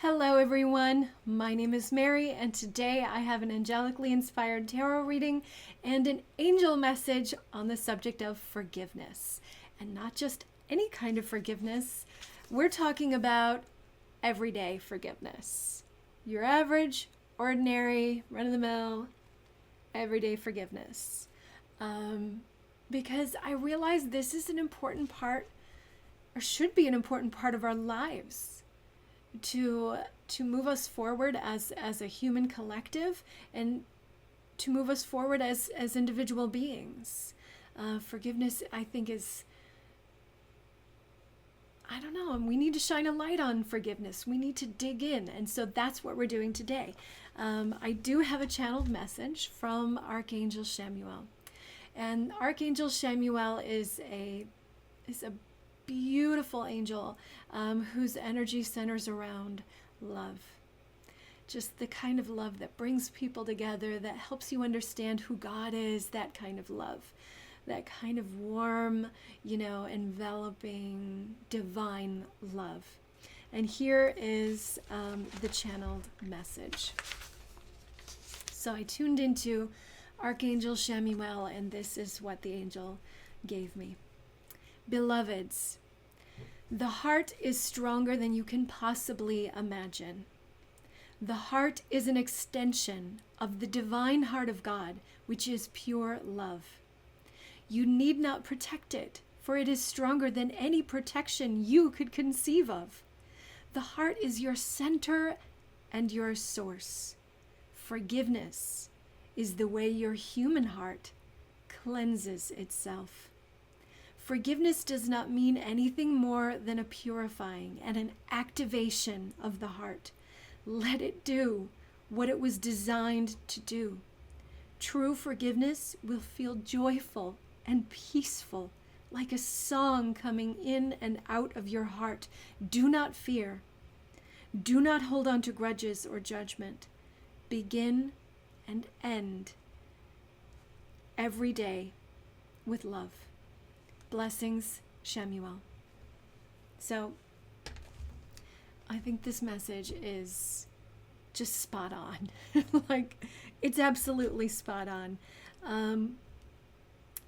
Hello everyone, my name is Mary and today I have an angelically inspired tarot reading and an angel message on the subject of forgiveness. And not just any kind of forgiveness, we're talking about everyday forgiveness. Your average, ordinary, run-of-the-mill, everyday forgiveness. Because I realize this is an important part, or should be an important part of our lives. To move us forward as a human collective and to move us forward as individual beings. Forgiveness, I think, is, I don't know, and we need to shine a light on forgiveness. We need to dig in, and so that's what we're doing today. I do have a channeled message from Archangel Chamuel, and Archangel Chamuel is a beautiful angel whose energy centers around love. Just the kind of love that brings people together, that helps you understand who God is, that kind of love. That kind of warm, enveloping, divine love. And here is the channeled message. So I tuned into Archangel Chamuel, and this is what the angel gave me. Beloveds, the heart is stronger than you can possibly imagine. The heart is an extension of the divine heart of God, which is pure love. You need not protect it, for it is stronger than any protection you could conceive of. The heart is your center and your source. Forgiveness is the way your human heart cleanses itself. Forgiveness does not mean anything more than a purifying and an activation of the heart. Let it do what it was designed to do. True forgiveness will feel joyful and peaceful, like a song coming in and out of your heart. Do not fear. Do not hold on to grudges or judgment. Begin and end every day with love. Blessings, Chamuel. So, I think this message is just spot on. It's absolutely spot on.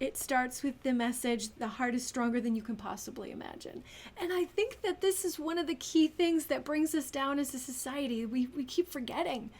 It starts with the message, the heart is stronger than you can possibly imagine. And I think that this is one of the key things that brings us down as a society. We keep forgetting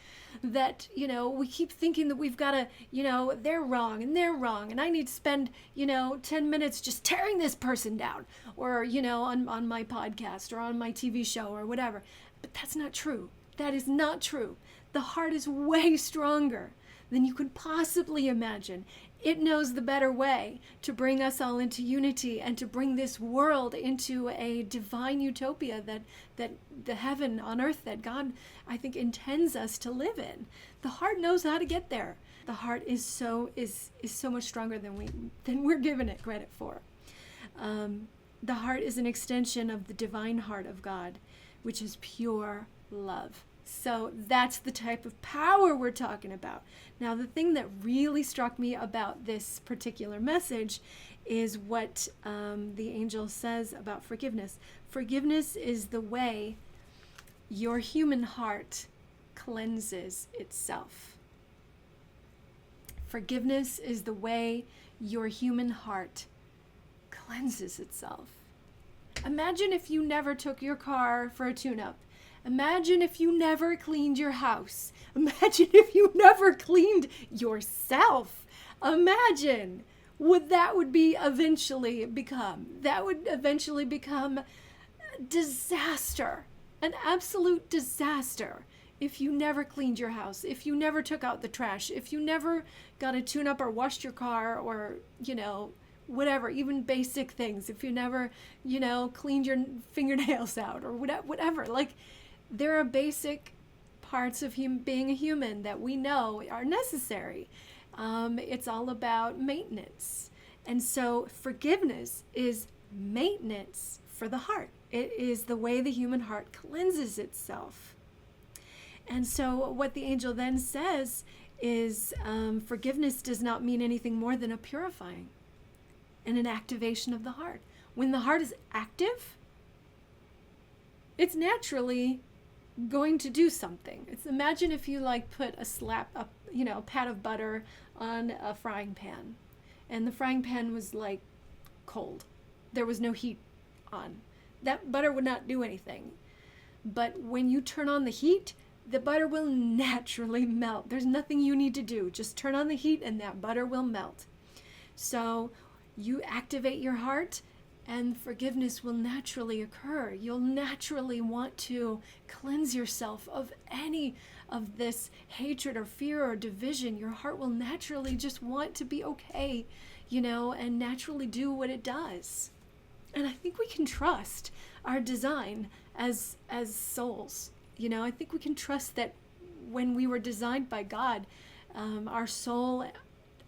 that, we keep thinking that we've got to, they're wrong and I need to spend, 10 minutes just tearing this person down or, on my podcast or on my TV show or whatever. But that's not true. That is not true. The heart is way stronger than you could possibly imagine. It knows the better way to bring us all into unity and to bring this world into a divine utopia that the heaven on earth that God, I think, intends us to live in. The heart knows how to get there. The heart is so much stronger than we're giving it credit for. The heart is an extension of the divine heart of God, which is pure love. So that's the type of power we're talking about. Now, the thing that really struck me about this particular message is what the angel says about forgiveness. Forgiveness is the way your human heart cleanses itself. Forgiveness is the way your human heart cleanses itself. Imagine if you never took your car for a tune-up. Imagine if you never cleaned your house. Imagine if you never cleaned yourself. Imagine what that would eventually become. That would eventually become disaster, an absolute disaster. If you never cleaned your house, if you never took out the trash, if you never got a tune-up or washed your car or, whatever, even basic things, if you never, cleaned your fingernails out or whatever, there are basic parts of being a human that we know are necessary. It's all about maintenance. And so forgiveness is maintenance for the heart. It is the way the human heart cleanses itself. And so what the angel then says is forgiveness does not mean anything more than a purifying and an activation of the heart. When the heart is active, it's naturally going to do something. It's, imagine if you like put a pat of butter on a frying pan, and the frying pan was like cold. There was no heat on. That butter would not do anything. But when you turn on the heat, the butter will naturally melt. There's nothing you need to do. Just turn on the heat and that butter will melt. So you activate your heart and forgiveness will naturally occur. You'll naturally want to cleanse yourself of any of this hatred or fear or division. Your heart will naturally just want to be okay, and naturally do what it does. And I think we can trust our design as souls. I think we can trust that when we were designed by God, our soul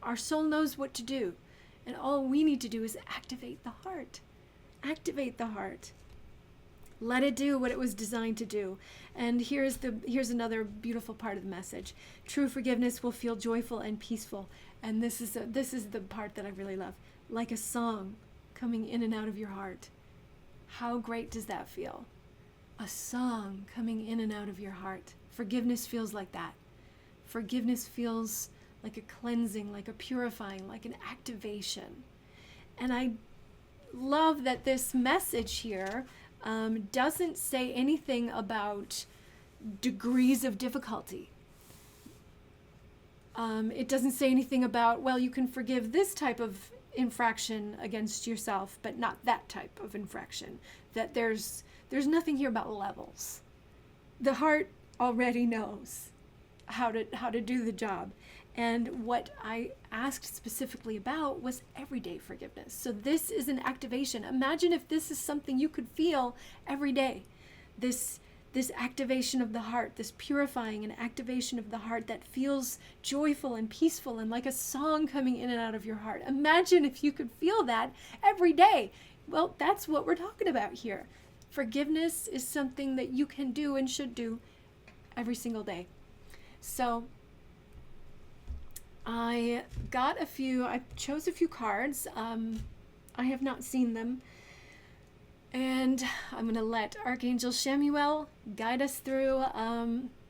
knows what to do. And all we need to do is activate the heart. Activate the heart. Let it do what it was designed to do. And here's another beautiful part of the message. True forgiveness will feel joyful and peaceful. And this is the part that I really love. Like a song coming in and out of your heart. How great does that feel? A song coming in and out of your heart. Forgiveness feels like that. Forgiveness feels like a cleansing, like a purifying, like an activation. And I love that this message here doesn't say anything about degrees of difficulty. It doesn't say anything about, well, you can forgive this type of infraction against yourself, but not that type of infraction. That there's nothing here about levels. The heart already knows how to do the job. And what I asked specifically about was everyday forgiveness. So this is an activation. Imagine if this is something you could feel every day. This activation of the heart, this purifying and activation of the heart that feels joyful and peaceful and like a song coming in and out of your heart. Imagine if you could feel that every day. Well, that's what we're talking about here. Forgiveness is something that you can do and should do every single day. So I chose a few cards. I have not seen them. And I'm going to let Archangel Chamuel guide us through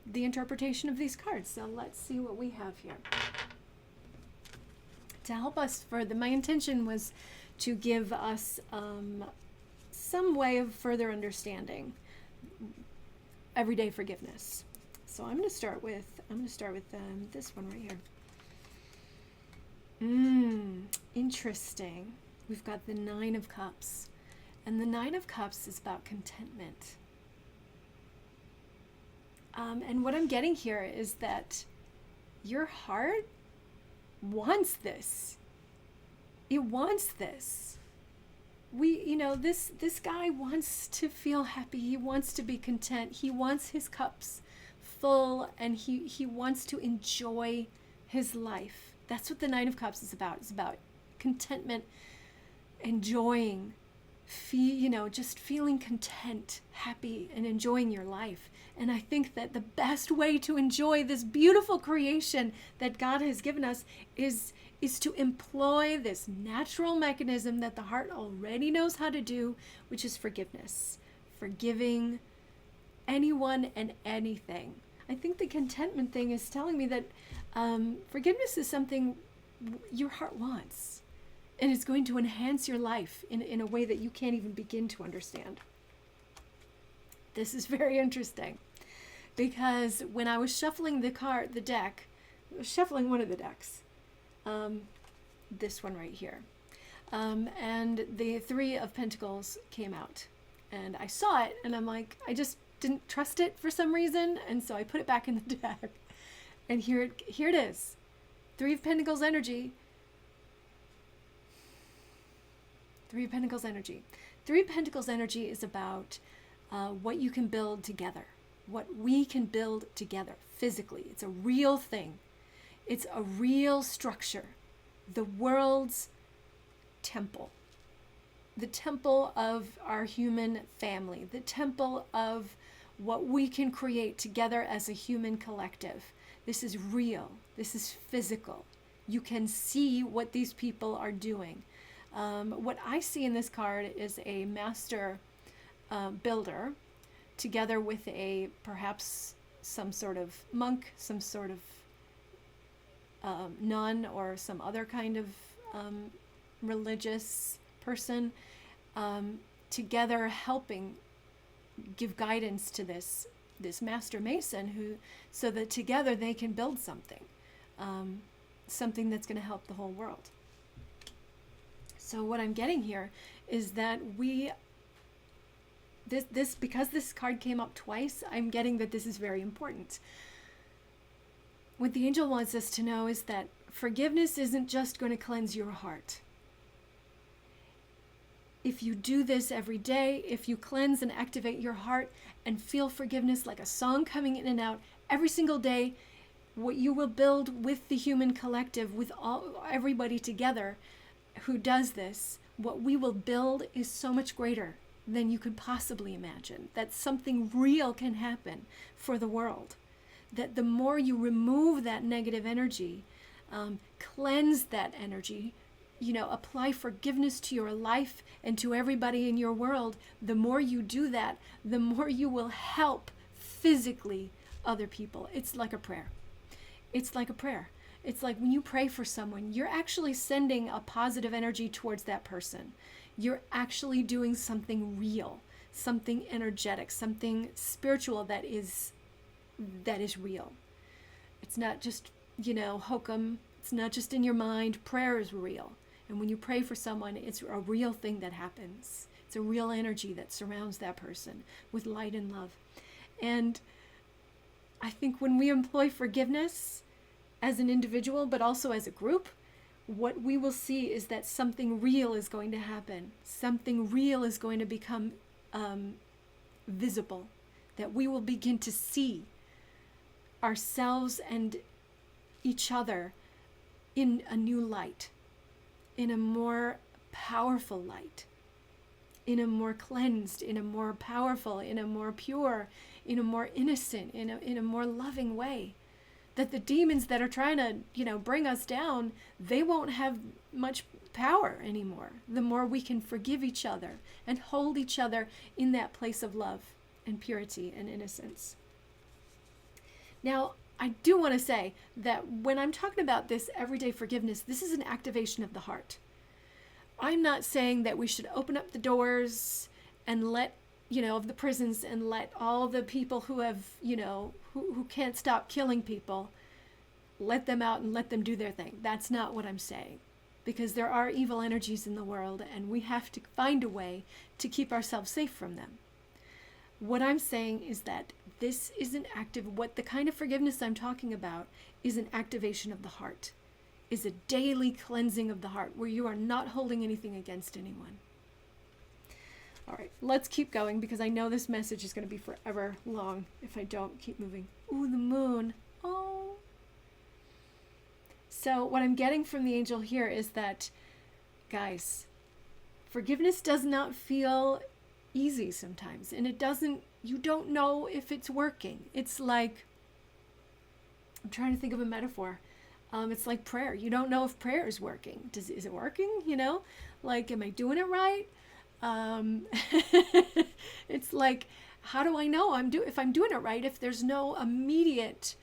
the interpretation of these cards. So let's see what we have here. To help us my intention was to give us some way of further understanding everyday forgiveness. So I'm going to start with this one right here. Interesting. We've got the 9 of Cups. And the 9 of Cups is about contentment. And what I'm getting here is that your heart wants this. It wants this. This guy wants to feel happy. He wants to be content. He wants his cups full, and he wants to enjoy his life. That's what the 9 of Cups is about. It's about contentment, enjoying, just feeling content, happy, and enjoying your life. And I think that the best way to enjoy this beautiful creation that God has given us is to employ this natural mechanism that the heart already knows how to do, which is forgiveness. Forgiving anyone and anything. I think the contentment thing is telling me that forgiveness is something your heart wants. And it's going to enhance your life in a way that you can't even begin to understand. This is very interesting. Because when I was shuffling shuffling one of the decks, this one right here, and the 3 of Pentacles came out. And I saw it, and I'm like, I just didn't trust it for some reason, and so I put it back in the deck. And here it is. 3 of Pentacles energy. 3 of Pentacles energy. 3 of Pentacles energy is about what you can build together. What we can build together physically. It's a real thing. It's a real structure. The world's temple. The temple of our human family. The temple of what we can create together as a human collective. This is real. This is physical. You can see what these people are doing. What I see in this card is a master builder together with perhaps some sort of monk, some sort of nun, or some other kind of religious person, together helping give guidance to this master mason, so that together they can build something that's going to help the whole world. So what I'm getting here is that because this card came up twice, I'm getting that this is very important. What the angel wants us to know is that forgiveness isn't just going to cleanse your heart. If you do this every day, if you cleanse and activate your heart and feel forgiveness like a song coming in and out every single day, what you will build with the human collective, with everybody together who does this, what we will build is so much greater than you could possibly imagine. That something real can happen for the world. That the more you remove that negative energy, cleanse that energy, apply forgiveness to your life and to everybody in your world, the more you do that, the more you will help physically other people. It's like a prayer. It's like a prayer. It's like when you pray for someone, you're actually sending a positive energy towards that person. You're actually doing something real, something energetic, something spiritual that is real. It's not just, hokum. It's not just in your mind. Prayer is real. And when you pray for someone, it's a real thing that happens. It's a real energy that surrounds that person with light and love. And I think when we employ forgiveness as an individual, but also as a group, what we will see is that something real is going to happen. Something real is going to become visible. That we will begin to see ourselves and each other in a new light, in a more powerful light, in a more cleansed, in a more powerful, in a more pure, in a more innocent, in a more loving way. That the demons that are trying to, bring us down, they won't have much power anymore. The more we can forgive each other and hold each other in that place of love and purity and innocence. Now, I do want to say that when I'm talking about this everyday forgiveness, this is an activation of the heart. I'm not saying that we should open up the doors and let, of the prisons, and let all the people who have, who can't stop killing people, let them out and let them do their thing. That's not what I'm saying. Because there are evil energies in the world, and we have to find a way to keep ourselves safe from them. What I'm saying is that this is what the kind of forgiveness I'm talking about is an activation of the heart, is a daily cleansing of the heart where you are not holding anything against anyone. All right, let's keep going because I know this message is going to be forever long if I don't keep moving. Ooh, the moon. Oh. So what I'm getting from the angel here is that, guys, forgiveness does not feel easy sometimes, and you don't know if it's working. It's like, I'm trying to think of a metaphor. It's like prayer. You don't know if prayer is working. Is it working? Like, am I doing it right? It's like, how do I know if I'm doing it right if there's no immediate,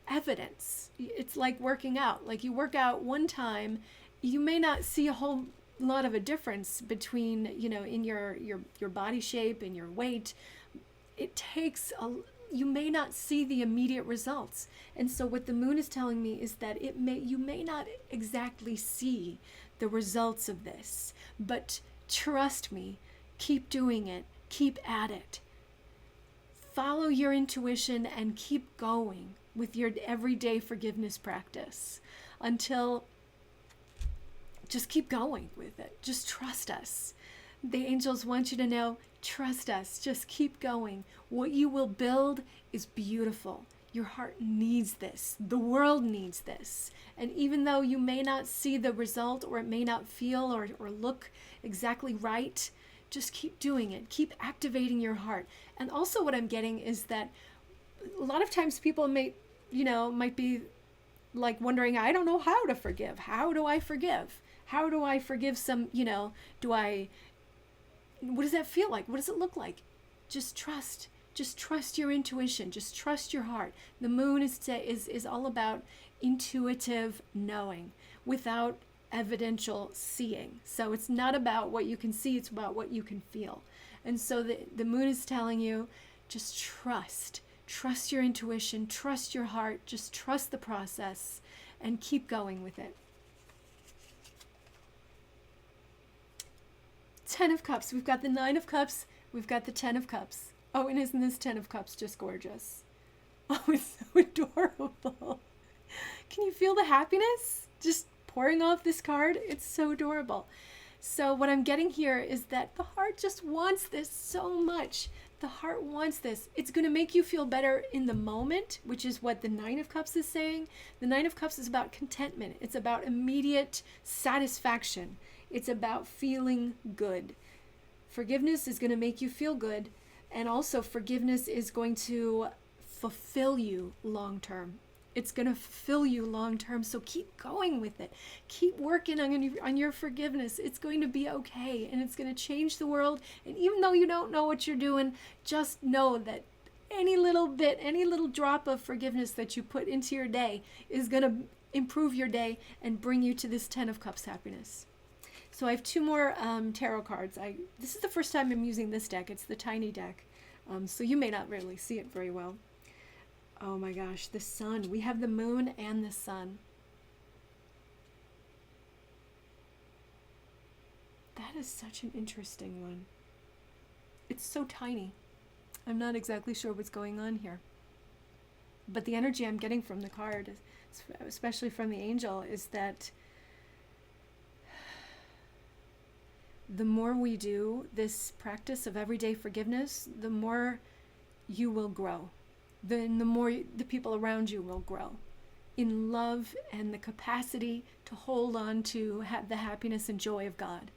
evidence? It's like working out. Like, you work out one time, you may not see a whole lot of a difference between, in your body shape and your weight. It takes you may not see the immediate results. And so what the moon is telling me is that you may not exactly see the results of this, but trust me, keep doing it, keep at it. Follow your intuition and keep going with your everyday forgiveness practice until just keep going with it. Just trust us. The angels want you to know, trust us. Just keep going. What you will build is beautiful. Your heart needs this. The world needs this. And even though you may not see the result, or it may not feel or look exactly right, just keep doing it. Keep activating your heart. And also what I'm getting is that a lot of times people might be like wondering, I don't know how to forgive. How do I forgive? How do I forgive some, do I what does that feel like? What does it look like? Just trust. Just trust your intuition. Just trust your heart. The moon is all about intuitive knowing without evidential seeing. So it's not about what you can see, it's about what you can feel. And so the moon is telling you, just trust. Trust your intuition, trust your heart, just trust the process and keep going with it. 10 of Cups. We've got the 9 of Cups. We've got the 10 of Cups. Oh, and isn't this 10 of Cups just gorgeous? Oh, it's so adorable. Can you feel the happiness just pouring off this card? It's so adorable. So what I'm getting here is that the heart just wants this so much. The heart wants this. It's going to make you feel better in the moment, which is what the 9 of Cups is saying. The 9 of Cups is about contentment. It's about immediate satisfaction. It's about feeling good. Forgiveness is going to make you feel good. And also forgiveness is going to fulfill you long term. It's going to fulfill you long term. So keep going with it. Keep working on your forgiveness. It's going to be okay. And it's going to change the world. And even though you don't know what you're doing, just know that any little bit, any little drop of forgiveness that you put into your day is going to improve your day and bring you to this 10 of Cups happiness. So I have 2 more tarot cards. This is the first time I'm using this deck. It's the tiny deck. So you may not really see it very well. Oh my gosh, the sun. We have the moon and the sun. That is such an interesting one. It's so tiny. I'm not exactly sure what's going on here. But the energy I'm getting from the card, especially from the angel, is that the more we do this practice of everyday forgiveness, the more you will grow. Then the more the people around you will grow in love and the capacity to hold on to the happiness and joy of God.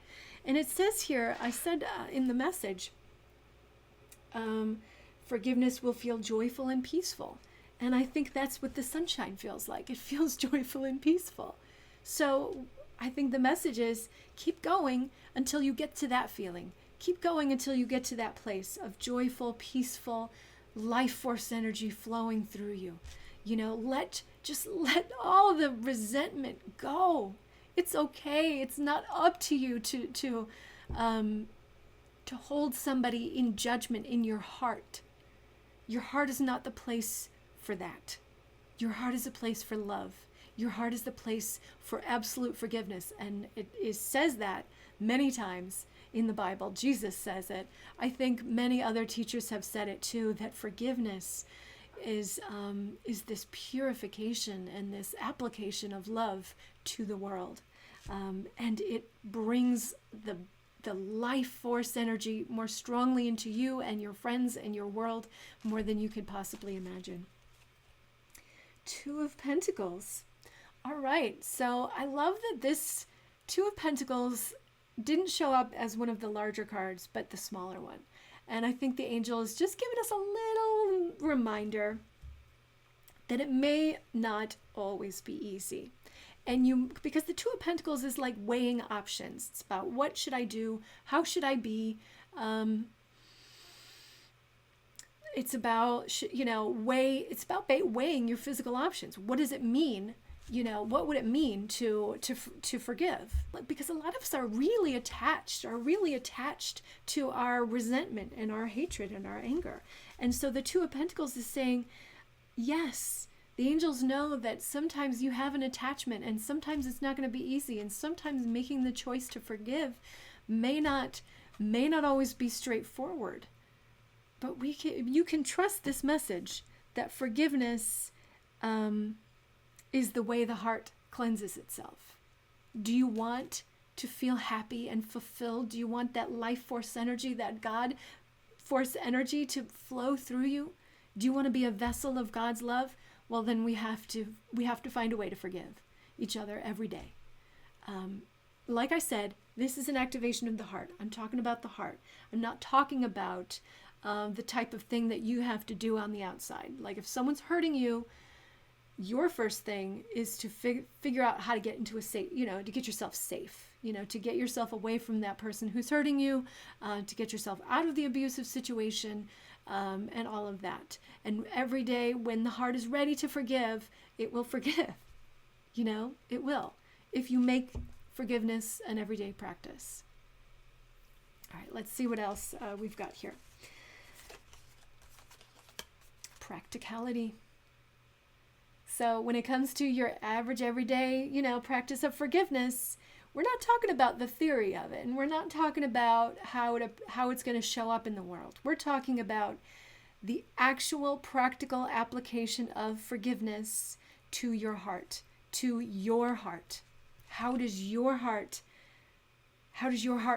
And it says here, I said in the message, forgiveness will feel joyful and peaceful. And I think that's what the sunshine feels like. It feels joyful and peaceful. So I think the message is keep going until you get to that feeling. Keep going until you get to that place of joyful, peaceful, life force energy flowing through you. You know, just let all the resentment go. It's okay. It's not up to you to hold somebody in judgment in your heart. Your heart is not the place for that. Your heart is a place for love. Your heart is the place for absolute forgiveness. And it says that many times in the Bible. Jesus says it. I think many other teachers have said it too, that forgiveness is this purification and this application of love to the world. And it brings the life force energy more strongly into you and your friends and your world more than you could possibly imagine. 2 of Pentacles. All right, so I love that this 2 of Pentacles didn't show up as one of the larger cards, but the smaller one. And I think the angel is just giving us a little reminder that it may not always be easy. And because the 2 of Pentacles is like weighing options. It's about what should I do? How should I be? It's about, it's about weighing your physical options. What does it mean? What would it mean to forgive? Because a lot of us are really attached to our resentment and our hatred and our anger. And so the 2 of Pentacles is saying, yes, the angels know that sometimes you have an attachment and sometimes it's not going to be easy. And sometimes making the choice to forgive may not always be straightforward. But you can trust this message that forgiveness is the way the heart cleanses itself. Do you want to feel happy and fulfilled? Do you want that life force energy, that God force energy to flow through you? Do you want to be a vessel of God's love? Well, then we have to find a way to forgive each other every day. Like I said, this is an activation of the heart. I'm talking about the heart. I'm not talking about the type of thing that you have to do on the outside. Like if someone's hurting you, your first thing is to figure out how to get into a safe, to get yourself safe. to get yourself away from that person who's hurting you, to get yourself out of the abusive situation, and all of that. And every day when the heart is ready to forgive, it will forgive. It will. If you make forgiveness an everyday practice. All right, let's see what else we've got here. Practicality. So when it comes to your average everyday, practice of forgiveness, we're not talking about the theory of it, and we're not talking about how it's going to show up in the world. We're talking about the actual practical application of forgiveness to your heart, to your heart. How does your heart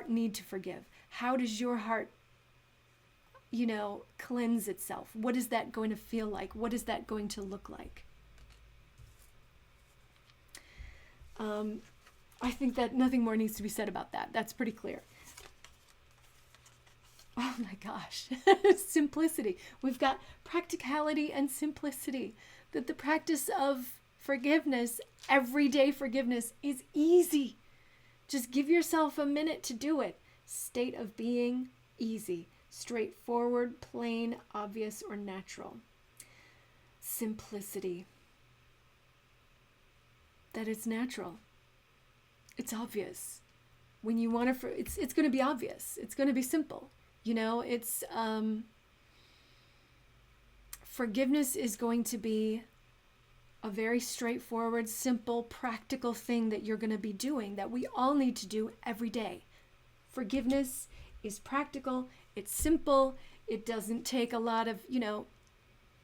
need to forgive? How does your heart, cleanse itself? What is that going to feel like? What is that going to look like? I think that nothing more needs to be said about that. That's pretty clear. Oh my gosh. Simplicity. We've got practicality and simplicity. That the practice of forgiveness, everyday forgiveness, is easy. Just give yourself a minute to do it. State of being, easy. Straightforward, plain, obvious, or natural. Simplicity. That it's natural. It's obvious. When you want to, it's going to be obvious. It's going to be simple. It's forgiveness is going to be a very straightforward, simple, practical thing that you're going to be doing, that we all need to do every day. Forgiveness is practical. It's simple. It doesn't take a lot of,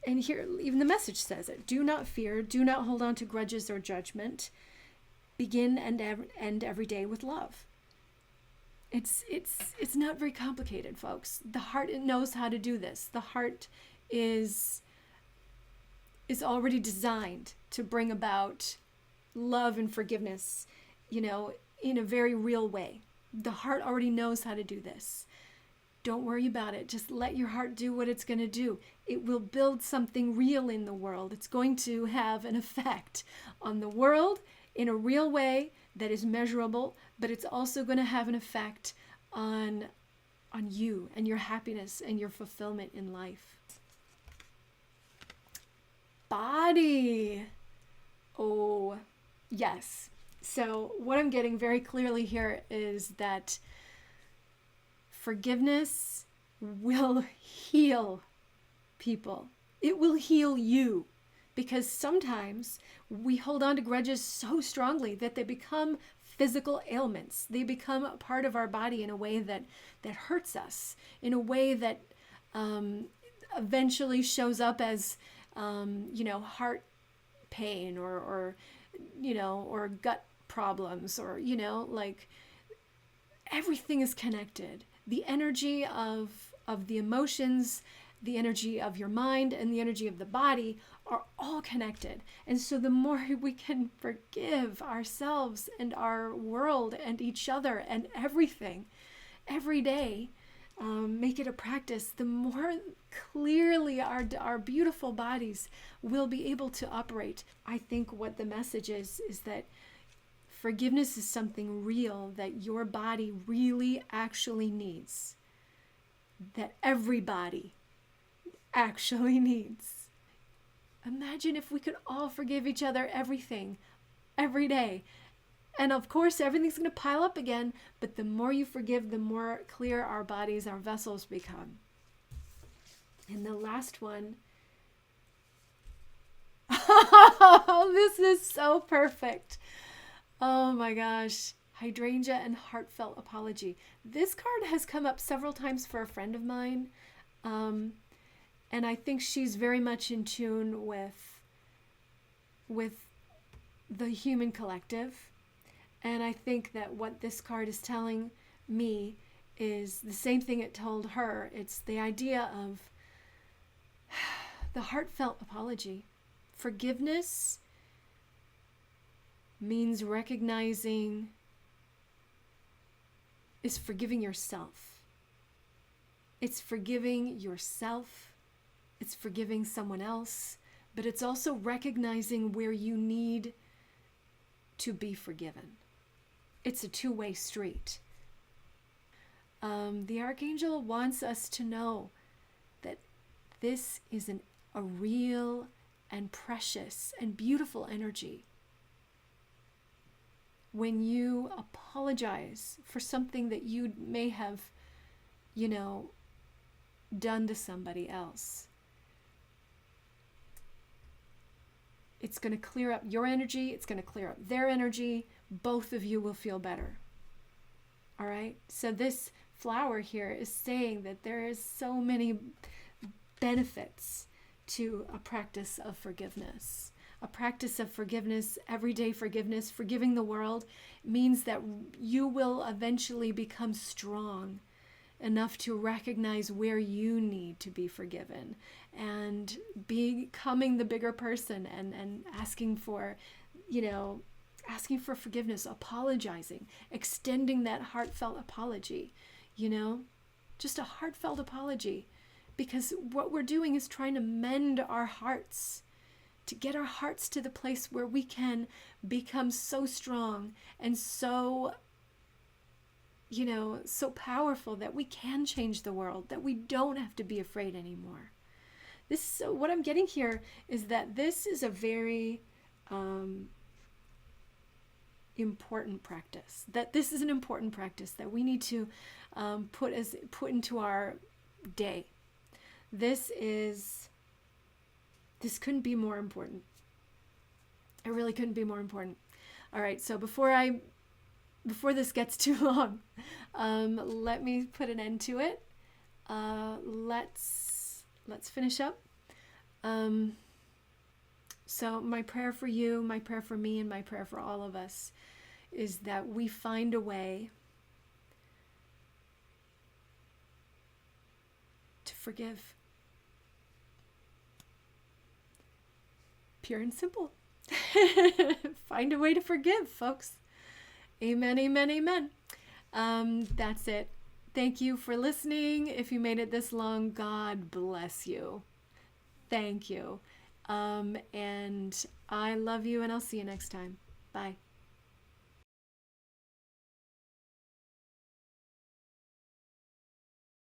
and here, even the message says it. Do not fear. Do not hold on to grudges or judgment. Begin and end every day with love. It's not very complicated, folks. The heart knows how to do this. The heart is already designed to bring about love and forgiveness, in a very real way. The heart already knows how to do this. Don't worry about it. Just let your heart do what it's going to do. It will build something real in the world. It's going to have an effect on the world in a real way that is measurable, but it's also going to have an effect on you and your happiness and your fulfillment in life. Body. Oh, yes. So what I'm getting very clearly here is that forgiveness will heal people. It will heal you. Because sometimes we hold on to grudges so strongly that they become physical ailments. They become a part of our body in a way that hurts us, in a way that eventually shows up as, heart pain or gut problems, or, everything is connected. The energy of the emotions, the energy of your mind, and the energy of the body are all connected. And so the more we can forgive ourselves and our world and each other and everything every day, make it a practice, the more clearly our beautiful bodies will be able to operate. I think what the message is that forgiveness is something real that your body really actually needs, that everybody actually needs. Imagine if we could all forgive each other everything, every day. And of course, everything's going to pile up again, but the more you forgive, the more clear our bodies, our vessels become. And the last one, oh, this is so perfect. Oh my gosh. Hydrangea and heartfelt apology. This card has come up several times for a friend of mine. And I think she's very much in tune with the human collective. And I think that what this card is telling me is the same thing it told her. It's the idea of the heartfelt apology. Forgiveness means is forgiving yourself. It's forgiving yourself. It's forgiving someone else, but it's also recognizing where you need to be forgiven. it's a two-way street. The Archangel wants us to know that this is a real and precious and beautiful energy. When you apologize for something that you may have, done to somebody else, it's going to clear up your energy. It's going to clear up their energy. Both of you will feel better. All right? So this flower here is saying that there is so many benefits to a practice of forgiveness. A practice of forgiveness, everyday forgiveness, forgiving the world, means that you will eventually become strong enough to recognize where you need to be forgiven and becoming the bigger person and asking for forgiveness, apologizing, extending that heartfelt apology, just a heartfelt apology. Because what we're doing is trying to mend our hearts, to get our hearts to the place where we can become so strong and so powerful that we can change the world, that we don't have to be afraid anymore. What I'm getting here is that this is a very important practice. That this is an important practice that we need to put into our day. This couldn't be more important. It really couldn't be more important. All right, so before this gets too long, let me put an end to it. Let's finish up. So my prayer for you, my prayer for me, and my prayer for all of us is that we find a way to forgive. Pure and simple. Find a way to forgive, folks. Amen, amen, amen. That's it. Thank you for listening. If you made it this long, God bless you. Thank you. And I love you, and I'll see you next time. Bye.